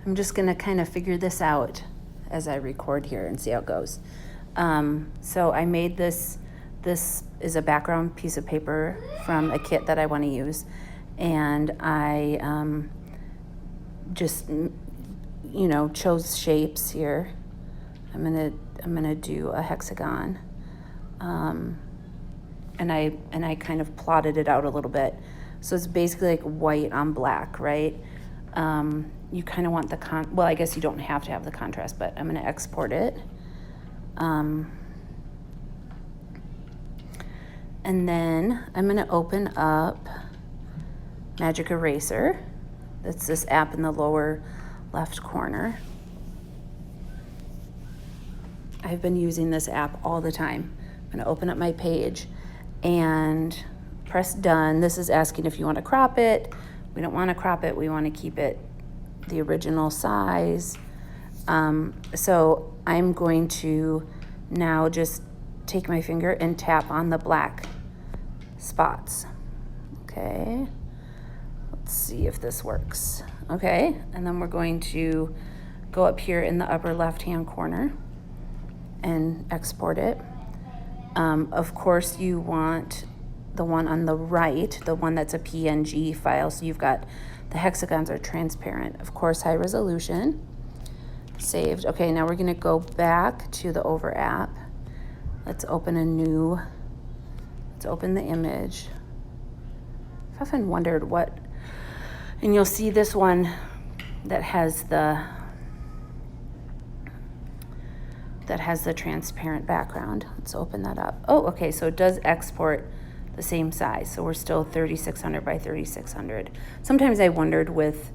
I'm just gonna kind of figure this out as I record here and see how it goes. So I made this is a background piece of paper from a kit that I want to use, and I just chose shapes here. I'm gonna do a hexagon, and I kind of plotted it out a little bit. So it's basically like white on black, right? You kind of want the well, I guess you don't have to have the contrast, but I'm gonna export it. And then I'm gonna open up Magic Eraser. That's this app in the lower left corner. I've been using this app all the time. I'm gonna open up my page and press done. This is asking if you want to crop it. We don't want to crop it. We want to keep it the original size. So I'm going to now just take my finger and tap on the black spots. Okay, let's see if this works. Okay, and then we're going to go up here in the upper left-hand corner and export it. Of course, you want the one on the right, the one that's a PNG file, so you've got the hexagons are transparent. Of course, high resolution. Saved. Okay, now we're gonna go back to the Over app. Let's open the image. I've often wondered and you'll see this one that has the transparent background. Let's open that up. Oh, okay, so it does export the same size. So we're still 3600 by 3600. Sometimes I wondered with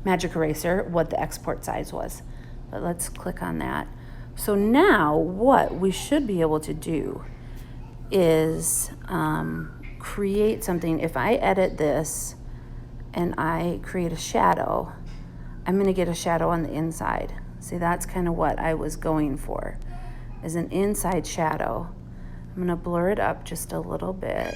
Magic Eraser what the export size was, but let's click on that. So now what we should be able to do is create something. If I edit this and I create a shadow, I'm gonna get a shadow on the inside. See, that's kind of what I was going for, is an inside shadow. I'm gonna blur it up just a little bit.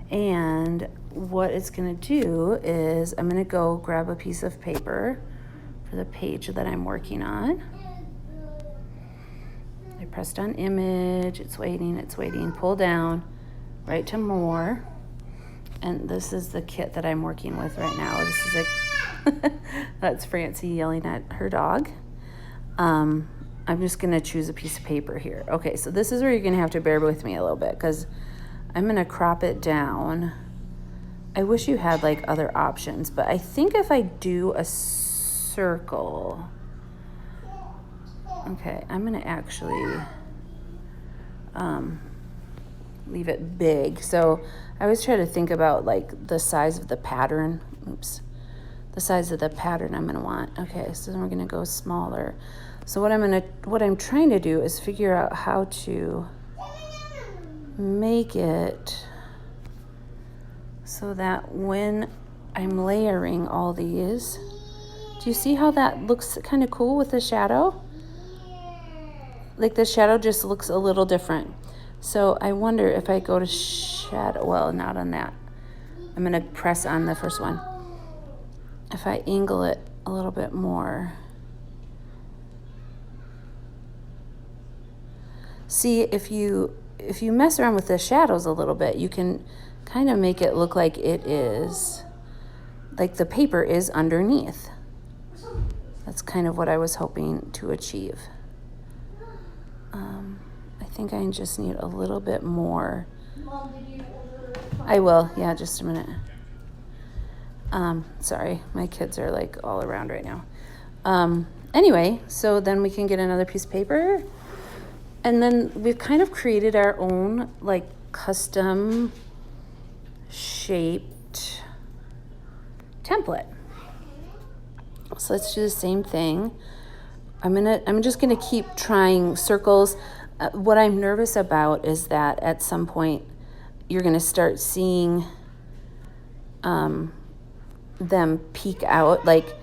And what it's gonna do is I'm gonna go grab a piece of paper for the page that I'm working on. I pressed on image, it's waiting, pull down, right to more. And this is the kit that I'm working with right now. This is that's Francie yelling at her dog. I'm just gonna choose a piece of paper here. Okay, so this is where you're gonna have to bear with me a little bit, because I'm gonna crop it down. I wish you had like other options, but I think if I do a circle, okay, I'm gonna actually leave it big. So I always try to think about like the size of the pattern. Oops. The size of the pattern I'm gonna want. Okay, so then we're gonna go smaller. So what I'm trying to do is figure out how to make it so that when I'm layering all these, do you see how that looks kind of cool with the shadow? Like the shadow just looks a little different. So I wonder if I go to shadow, well, not on that. I'm gonna press on the first one. If I angle it a little bit more. See, if you mess around with the shadows a little bit, you can kind of make it look like it is, like the paper is underneath. That's kind of what I was hoping to achieve. I think I just need a little bit more. Mom, did you order a I will, yeah, just a minute. Sorry, my kids are like all around right now. Anyway, so then we can get another piece of paper, and then we've kind of created our own like custom shaped template. So let's do the same thing. I'm just gonna keep trying circles. What I'm nervous about is that at some point you're gonna start seeing them peek out. Like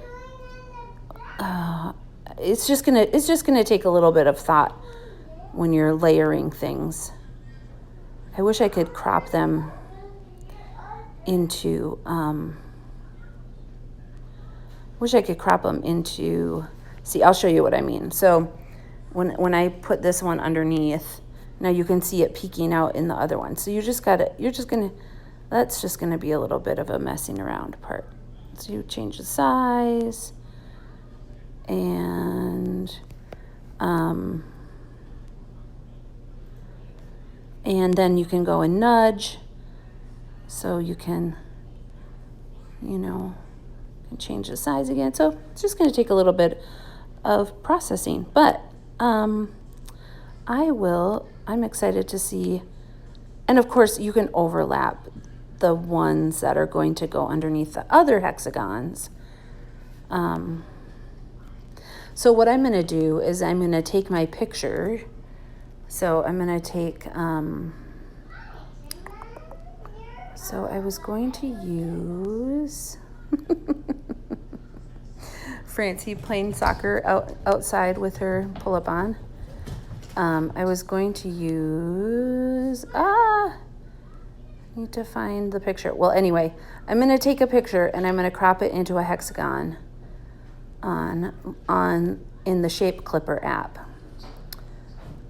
it's just gonna take a little bit of thought when you're layering things. I wish I could crop them into, wish I could crop them into, see, I'll show you what I mean. So when I put this one underneath, now you can see it peeking out in the other one. So that's just gonna be a little bit of a messing around part. So you change the size and then you can go and nudge. So you can, change the size again. So it's just going to take a little bit of processing, but I'm excited to see. And of course you can overlap the ones that are going to go underneath the other hexagons. So what I'm going to do is I'm going to take my picture. So I'm going to take, so I was going to use Francie playing soccer outside with her pull-up on. I was going to use, need to find the picture. Well, anyway, I'm going to take a picture and I'm going to crop it into a hexagon in the Shape Clipper app.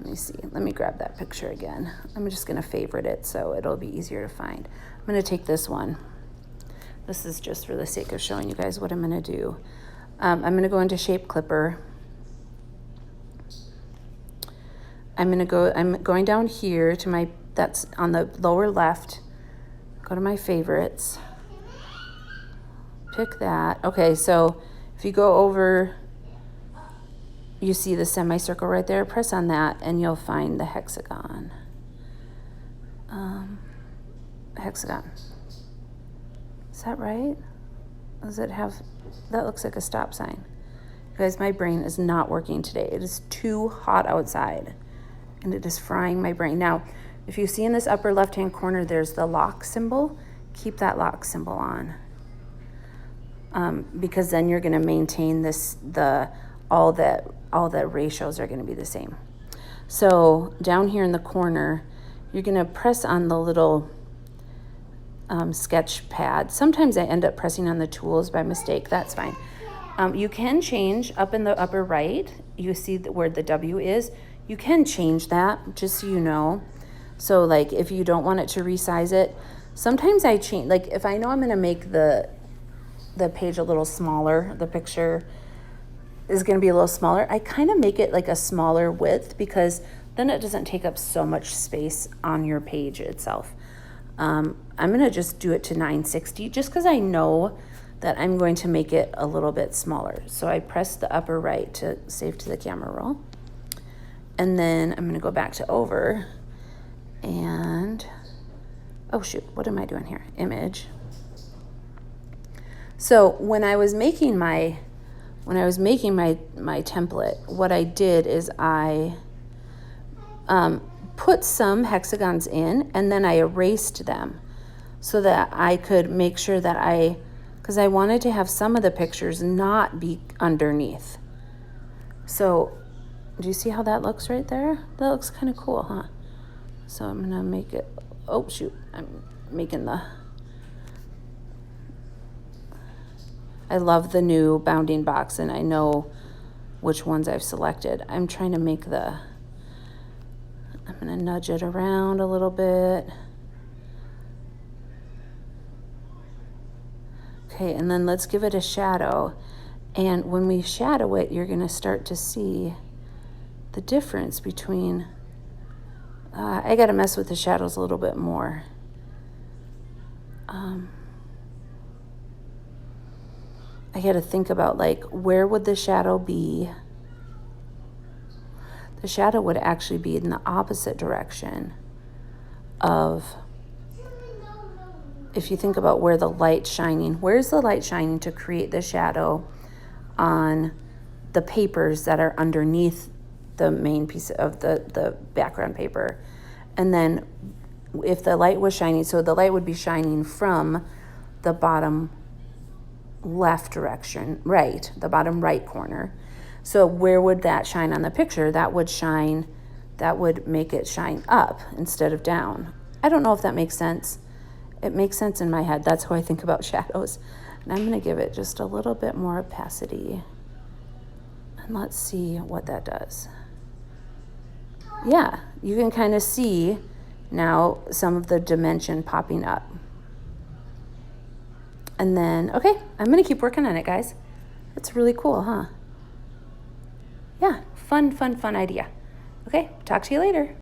Let me see. Let me grab that picture again. I'm just going to favorite it so it'll be easier to find. I'm going to take this one. This is just for the sake of showing you guys what I'm going to do. I'm going to go into Shape Clipper. I'm going down here to that's on the lower left. Go to my favorites. Pick that. Okay, so if you go over, you see the semicircle right there. Press on that and you'll find the hexagon. Hexagon. Is that right? Does it have, that looks like a stop sign. You guys, my brain is not working today. It is too hot outside and it is frying my brain. Now, if you see in this upper left-hand corner, there's the lock symbol. Keep that lock symbol on. Because then you're gonna maintain all the ratios are gonna be the same. So down here in the corner, you're gonna press on the little sketch pad. Sometimes I end up pressing on the tools by mistake. That's fine. You can change up in the upper right. You see where the W is. You can change that, just so you know. So like if you don't want it to resize it, sometimes I change, like if I know I'm gonna make the page a little smaller, the picture is gonna be a little smaller, I kind of make it like a smaller width because then it doesn't take up so much space on your page itself. I'm gonna just do it to 960 just because I know that I'm going to make it a little bit smaller. So I press the upper right to save to the camera roll. And then I'm gonna go back to over and, oh shoot, what am I doing here? Image. So when I was making my template, what I did is I put some hexagons in and then I erased them so that I could make sure that because I wanted to have some of the pictures not be underneath. So do you see how that looks right there? That looks kind of cool, huh? So I'm gonna make it, oh shoot, I'm making I love the new bounding box and I know which ones I've selected. I'm trying to make I'm gonna nudge it around a little bit. Okay, and then let's give it a shadow. And when we shadow it, you're gonna start to see the difference between, I gotta mess with the shadows a little bit more. I gotta think about like, where would the shadow be? The shadow would actually be in the opposite direction of, if you think about where the light's shining, where's the light shining to create the shadow on the papers that are underneath the main piece of the background paper? And then if the light was shining, so the light would be shining from the bottom left direction, right, the bottom right corner. So where would that shine on the picture? That would make it shine up instead of down. I don't know if that makes sense. It makes sense in my head. That's how I think about shadows. And I'm going to give it just a little bit more opacity. And let's see what that does. Yeah, you can kind of see now some of the dimension popping up. And then, okay, I'm going to keep working on it, guys. That's really cool, huh? Yeah, fun idea. Okay, talk to you later.